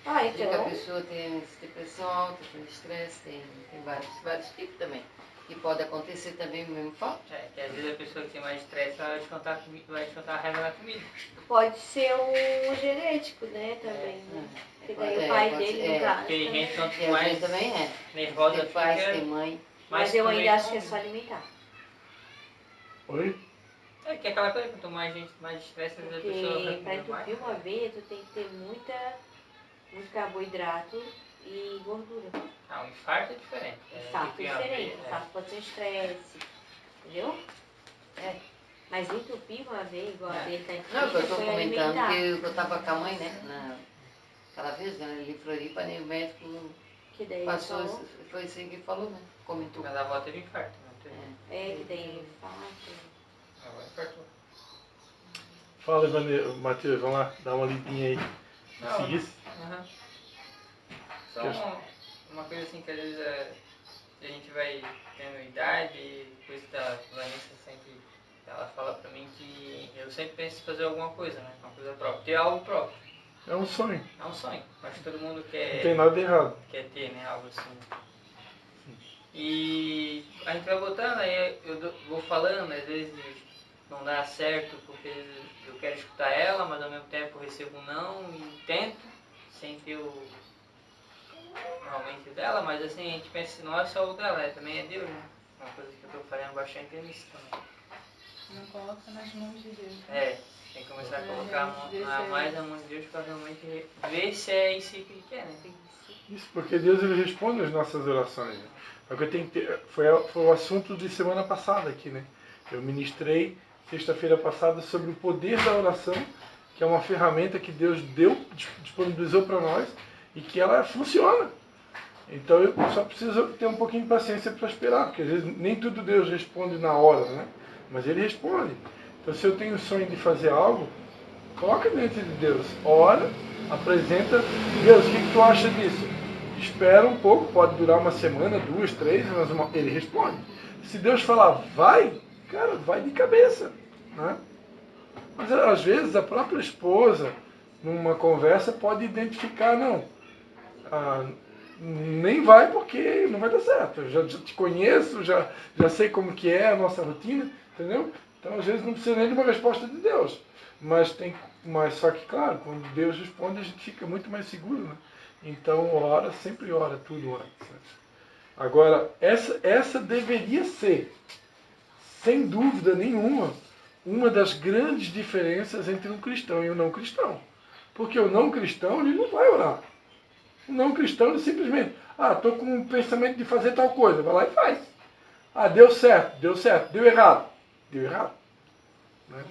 B: Ah,
E: dia que a
B: então...
E: pessoa tem depressão alta, tem estresse, tem vários tipos também. E pode acontecer também o mesmo fato.
D: Que às vezes a pessoa que tem mais estresse vai descontar a raiva na comida.
B: Pode ser um genético, né, também, né? Porque daí o pai dele, no caso,
D: Porque
B: também.
D: gente quanto
E: E a
D: mais
E: gente também é.
D: nervosa
E: Tem pais,
D: fica,
E: tem mãe.
B: Mas eu ainda acho que é
D: come.
B: só alimentar.
A: Oi?
D: Que é aquela coisa, quanto mais gente, mais estresse, às vezes a pessoa vai
B: Porque para
D: comer mais.
B: entupir uma veia, tu tem que ter muito carboidrato e gordura.
D: Um infarto é diferente.
B: Infarto é diferente. Infarto pode ser estresse, entendeu? Mas entupir uma vez, igual a dele tá
E: Não, eu
B: entupida,
E: estou
B: foi
E: comentando
B: alimentar.
E: que eu estava com a mãe, né? Aquela vez, né, ali em Floripa, né, o médico
B: Que daí
E: passou,
B: falou,
E: foi assim que falou, né? Comentou.
D: Mas a avó teve infarto, não teve?
B: que daí infarto.
D: A avó infartou.
A: Fala, Matheus, vamos lá, dá uma lidinha aí.
D: Não,
A: Seguisse?
D: aham. Só uma coisa assim que às vezes a gente vai tendo idade e coisa da Vanessa sempre, ela fala pra mim que eu sempre penso em fazer alguma coisa, né? Uma coisa própria, ter algo próprio.
A: É um sonho.
D: É um sonho, acho que todo mundo
A: Não
D: quer,
A: tem nada de errado.
D: quer ter, né? Algo assim. E a gente vai botando, aí vou falando, às vezes não dá certo porque eu quero escutar ela, mas ao mesmo tempo eu recebo um não e tento, sem ter o realmente dela, mas assim, a gente pensa que não é só o dela, também é Deus, né? Uma coisa que eu estou fazendo bastante é nisso também.
C: Não coloca nas mãos de Deus. Né?
D: É, tem que começar a colocar mais a mão de Deus para realmente ver se é isso que ele quer, né?
A: Isso, porque Deus ele responde às nossas orações. Né? É o que eu tenho que ter, foi o assunto de semana passada aqui, né? Eu ministrei sexta-feira passada sobre o poder da oração, que é uma ferramenta que Deus disponibilizou para nós e que ela funciona. Então eu só preciso ter um pouquinho de paciência para esperar, porque às vezes nem tudo Deus responde na hora, né? Mas Ele responde. Então se eu tenho o sonho de fazer algo, coloca diante de Deus, ora, apresenta, Deus, o que tu acha disso? Espera um pouco, pode durar uma semana, 2, 3, mas ele responde. Se Deus falar, vai, cara, vai de cabeça. Né? Mas às vezes a própria esposa, numa conversa, pode identificar, não, nem vai porque não vai dar certo. Eu já te conheço, já sei como que é a nossa rotina, entendeu? Então às vezes não precisa nem de uma resposta de Deus. Mas só que, claro, quando Deus responde, a gente fica muito mais seguro, né? Então, ora, sempre ora tudo antes. Né? Agora, essa deveria ser, sem dúvida nenhuma, uma das grandes diferenças entre um cristão e um não cristão. Porque o não cristão, ele não vai orar. O não cristão, ele simplesmente, estou com um pensamento de fazer tal coisa, vai lá e faz. Deu certo, deu errado. Deu errado. Né?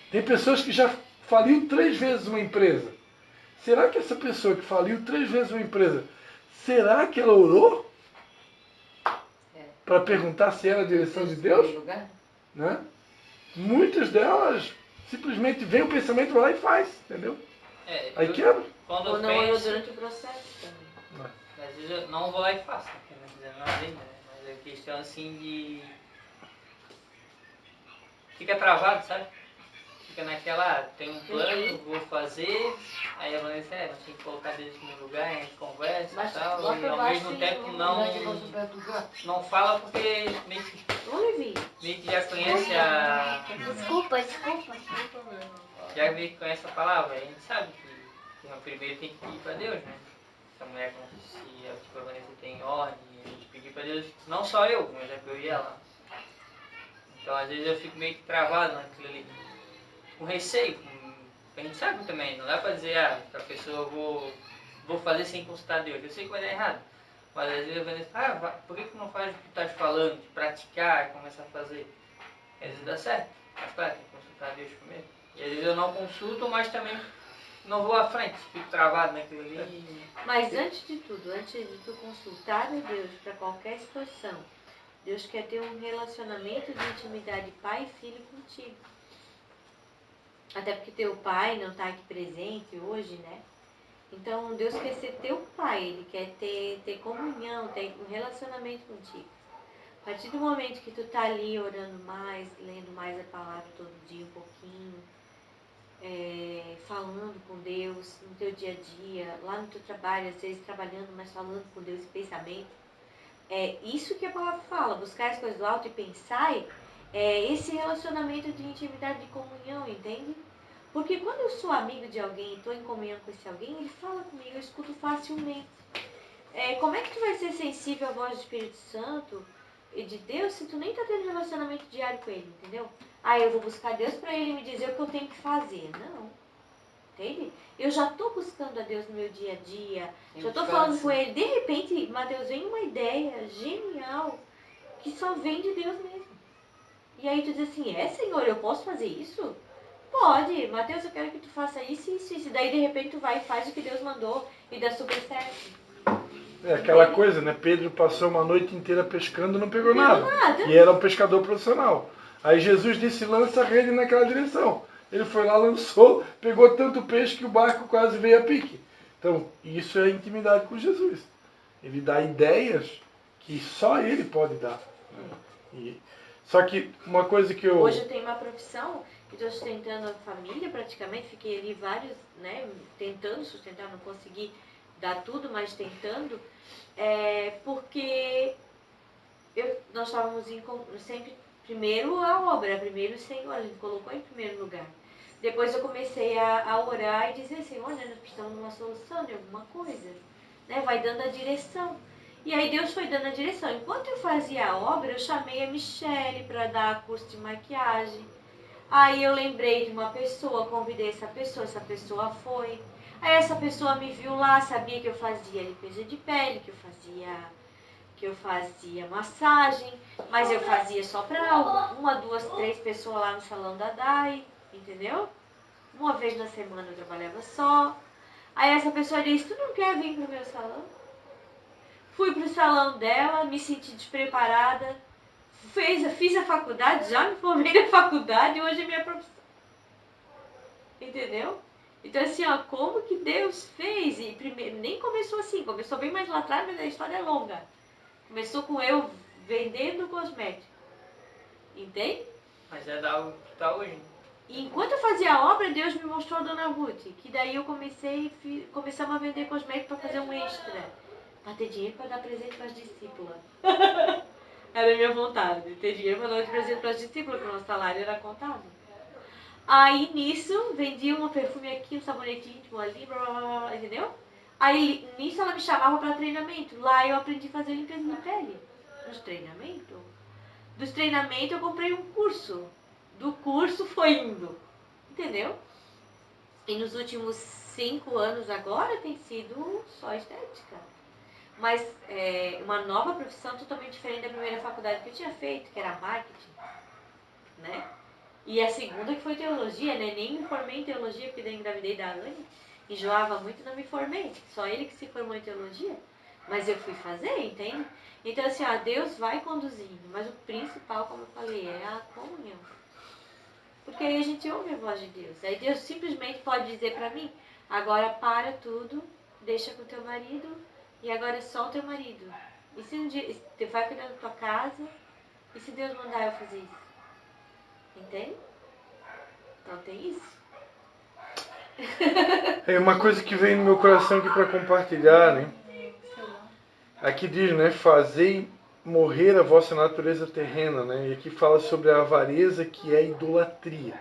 A: Tem pessoas que já faliu 3 vezes uma empresa. Será que essa pessoa que faliu 3 vezes uma empresa, será que ela orou? Para perguntar se era a direção de Deus? Né? Muitas delas simplesmente vem o pensamento, vai lá e faz, entendeu? Aí quebra.
D: Quando
B: Ou
D: eu
B: não olhou
D: penso,
B: durante o processo também.
D: às vezes eu não vou lá e faço, não é ainda, né? Mas é questão assim de... Fica travado, sabe? Fica naquela, tem um plano, vou fazer, aí a Vanessa, nós tem que colocar Deus no lugar, a gente conversa
B: Mas
D: e tal,
B: lá
D: e
B: pra
D: ao
B: baixo
D: mesmo
B: e
D: tempo
B: o
D: não fala porque meio que já conhece
B: Desculpa.
D: já meio que conhece a palavra, a gente sabe que primeiro tem que pedir para Deus, né? Se a mulher, se tipo, a Vanessa tem ordem, a gente pedir para Deus, não só eu, mas é eu e ela. Então às vezes eu fico meio que travado naquilo ali, com receio, a gente sabe também, não dá pra dizer, a pessoa vou fazer sem consultar Deus, eu sei que vai dar errado, mas às vezes a Vanessa, por que não faz o que tu estás falando, de praticar, começar a fazer? Às vezes dá certo, mas claro, tem que consultar Deus primeiro. E às vezes eu não consulto, mas também não vou à frente, fico travado naquilo ali.
B: Mas antes de tudo, antes de tu consultar a Deus para qualquer situação, Deus quer ter um relacionamento de intimidade pai e filho contigo. Até porque teu pai não está aqui presente hoje, né? Então Deus quer ser teu pai, Ele quer ter comunhão, ter um relacionamento contigo. A partir do momento que tu tá ali orando mais, lendo mais a palavra todo dia um pouquinho, falando com Deus no teu dia a dia, lá no teu trabalho, às vezes trabalhando, mas falando com Deus em pensamento, é isso que a palavra fala, buscar as coisas do alto e pensar, esse relacionamento de intimidade, de comunhão, entende? Porque quando eu sou amigo de alguém, estou em comunhão com esse alguém, ele fala comigo, eu escuto facilmente. Como é que tu vai ser sensível à voz do Espírito Santo e de Deus se tu nem está tendo relacionamento diário com ele, entendeu? Eu vou buscar Deus para ele me dizer o que eu tenho que fazer. Não. Entende? Eu já estou buscando a Deus no meu dia a dia, já estou falando com ele. De repente, Mateus, vem uma ideia genial que só vem de Deus mesmo. E aí tu diz assim, Senhor, eu posso fazer isso? Pode, Mateus, eu quero que tu faça isso, isso, isso. E daí de repente tu vai e faz o que Deus mandou e dá super certo.
A: É aquela
B: Entende?
A: coisa, né? Pedro passou uma noite inteira pescando e não pegou
B: Não pegou
A: nada.
B: nada.
A: E era um pescador profissional. Aí Jesus disse, lança a rede naquela direção. Ele foi lá, lançou, pegou tanto peixe que o barco quase veio a pique. Então, isso é intimidade com Jesus. Ele dá ideias que só ele pode dar. Só que uma coisa que eu...
B: Hoje eu tenho uma profissão que estou sustentando a família praticamente, fiquei ali vários, né, tentando sustentar, não consegui dar tudo, mas tentando, porque nós estávamos sempre, primeiro a obra, primeiro o Senhor, a gente colocou em primeiro lugar. Depois eu comecei a orar e dizer, Senhor, né, nós precisamos de uma solução, de alguma coisa, né, vai dando a direção. E aí Deus foi dando a direção. Enquanto eu fazia a obra, eu chamei a Michele para dar curso de maquiagem. Aí eu lembrei de uma pessoa, convidei essa pessoa foi. Aí essa pessoa me viu lá, sabia que eu fazia limpeza de pele, que eu fazia massagem, mas eu fazia só para uma, duas, três pessoas lá no salão da Dai, entendeu? Uma vez na semana eu trabalhava só. Aí essa pessoa disse, tu não quer vir pro meu salão? Fui pro salão dela, me senti despreparada, fiz a faculdade, já me formei na faculdade e hoje é minha profissão. Entendeu? Então assim, ó, como que Deus fez? E primeiro, nem começou assim, começou bem mais lá atrás, mas a história é longa. Começou com eu vendendo cosmético. Entende?
D: Mas é da algo que tá hoje.
B: E enquanto eu fazia a obra, Deus me mostrou a Dona Ruth, que daí eu começamos a vender cosmético para fazer um extra. Para ter dinheiro para dar presente para as discípulas. Era a minha vontade, ter dinheiro para dar presente para as discípulas, porque o nosso salário era contado. Aí nisso, vendia um perfume aqui, um sabonete íntimo ali, blá, blá, blá, entendeu? Aí nisso ela me chamava para treinamento. Lá eu aprendi a fazer limpeza de pele. Nos treinamentos. Dos treinamentos eu comprei um curso. Do curso foi indo. Entendeu? E nos últimos 5 anos agora tem sido só estética. Mas uma nova profissão totalmente diferente da primeira faculdade que eu tinha feito, que era marketing, né? E a segunda que foi teologia, né? Nem me formei em teologia, porque daí engravidei da Anne, enjoava muito e não me formei. Só ele que se formou em teologia. Mas eu fui fazer, entende? Então assim, ó, Deus vai conduzindo, mas o principal, como eu falei, é a comunhão. Porque aí a gente ouve a voz de Deus. Aí Deus simplesmente pode dizer pra mim, agora para tudo, deixa com o teu marido, e agora é só o teu marido. E se um dia tu vai cuidar da tua casa, e se Deus mandar eu fazer isso? Entende? Então tem isso.
A: É uma coisa que vem no meu coração aqui para compartilhar, né? Aqui diz, né? Fazei morrer a vossa natureza terrena, né? E aqui fala sobre a avareza, que é a idolatria.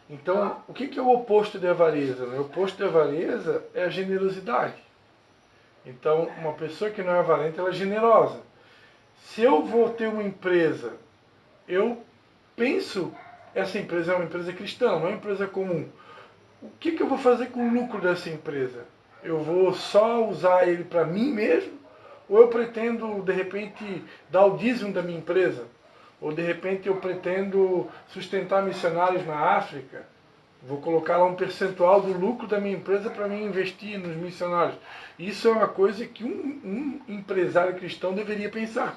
A: Então, o que é o oposto de avareza? Né? O oposto de avareza é a generosidade. Então, uma pessoa que não é avarenta, ela é generosa. Se eu vou ter uma empresa, eu penso, essa empresa é uma empresa cristã, não é uma empresa comum. O que eu vou fazer com o lucro dessa empresa? Eu vou só usar ele para mim mesmo? Ou eu pretendo, de repente, dar o dízimo da minha empresa? Ou, de repente, eu pretendo sustentar missionários na África? Vou colocar lá um percentual do lucro da minha empresa para mim investir nos missionários. Isso é uma coisa que um empresário cristão deveria pensar,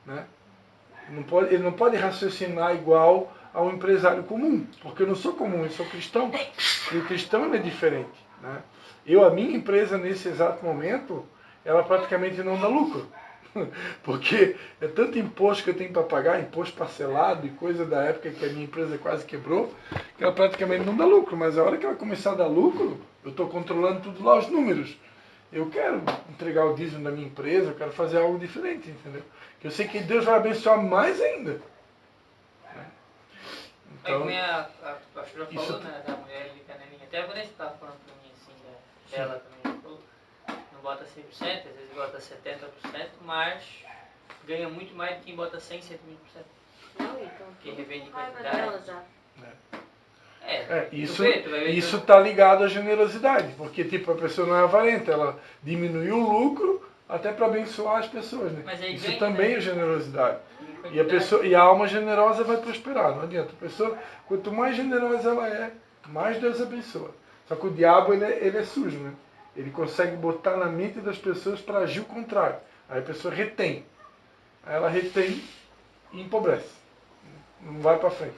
A: né? Ele não pode raciocinar igual a um empresário comum, porque eu não sou comum, eu sou cristão. E o cristão é diferente, né? A minha empresa nesse exato momento, ela praticamente não dá lucro. Porque é tanto imposto que eu tenho para pagar, imposto parcelado e coisa da época que a minha empresa quase quebrou, que ela praticamente não dá lucro. Mas a hora que ela começar a dar lucro, eu estou controlando tudo lá, os números. Eu quero entregar o dízimo da minha empresa, eu quero fazer algo diferente, entendeu? Que eu sei que Deus vai abençoar mais ainda.
D: Então, como a pastora falou,
A: isso...
D: né, da mulher ali, canelinha, até a Vanessa estava falando para mim, assim, dela também, falou, não bota 100%, às vezes bota 70%, mas ganha muito mais do que quem bota 100%, 120%.
B: Não, então.
D: Quem revende
B: Raiva
D: quantidade.
B: dela já.
A: Isso está ligado à generosidade, porque tipo, a pessoa não é avarenta, ela diminuiu o lucro até para abençoar as pessoas, né?
D: Mas aí
A: Isso
D: ganha,
A: também
D: né?
A: é generosidade. E a alma generosa vai prosperar, não adianta. A pessoa, quanto mais generosa ela é, mais Deus abençoa. Só que o diabo, ele é sujo, né? Ele consegue botar na mente das pessoas para agir o contrário. Aí a pessoa retém. Aí ela retém e empobrece. Não vai para frente.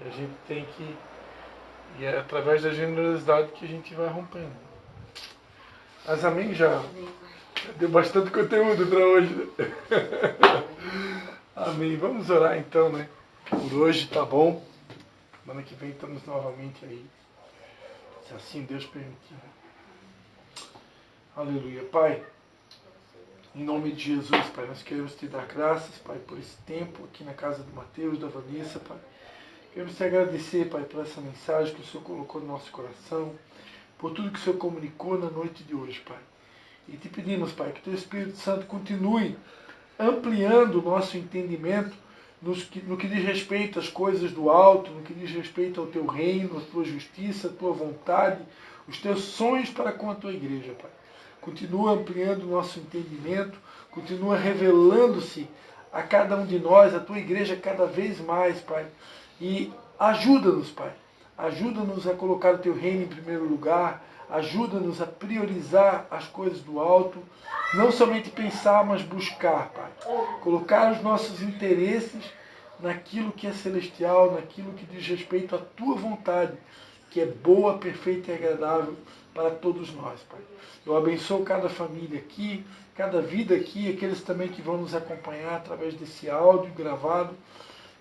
A: E a gente tem que... E é através da generosidade que a gente vai rompendo. Mas amém já. Deu bastante conteúdo para hoje. Amém. Vamos orar então, né? Por hoje tá bom. Semana que vem estamos novamente aí. Se assim Deus permitir. Aleluia. Pai, em nome de Jesus, Pai, nós queremos te dar graças, Pai, por esse tempo aqui na casa do Mateus, da Vanessa, Pai. Queremos te agradecer, Pai, por essa mensagem que o Senhor colocou no nosso coração, por tudo que o Senhor comunicou na noite de hoje, Pai. E te pedimos, Pai, que o Teu Espírito Santo continue ampliando o nosso entendimento no que diz respeito às coisas do alto, no que diz respeito ao Teu reino, à Tua justiça, à Tua vontade, os Teus sonhos para com a Tua igreja, Pai. Continua ampliando o nosso entendimento, continua revelando-se a cada um de nós, a Tua igreja cada vez mais, Pai. E ajuda-nos, Pai. Ajuda-nos a colocar o Teu reino em primeiro lugar, ajuda-nos a priorizar as coisas do alto, não somente pensar, mas buscar, Pai. Colocar os nossos interesses naquilo que é celestial, naquilo que diz respeito à Tua vontade, que é boa, perfeita e agradável para todos nós, Pai. Eu abençoo cada família aqui, cada vida aqui, aqueles também que vão nos acompanhar através desse áudio gravado.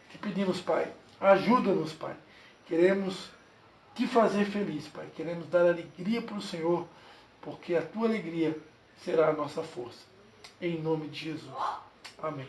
A: Te pedimos, Pai, ajuda-nos, Pai. Queremos te fazer feliz, Pai. Queremos dar alegria para o Senhor, porque a Tua alegria será a nossa força. Em nome de Jesus. Amém.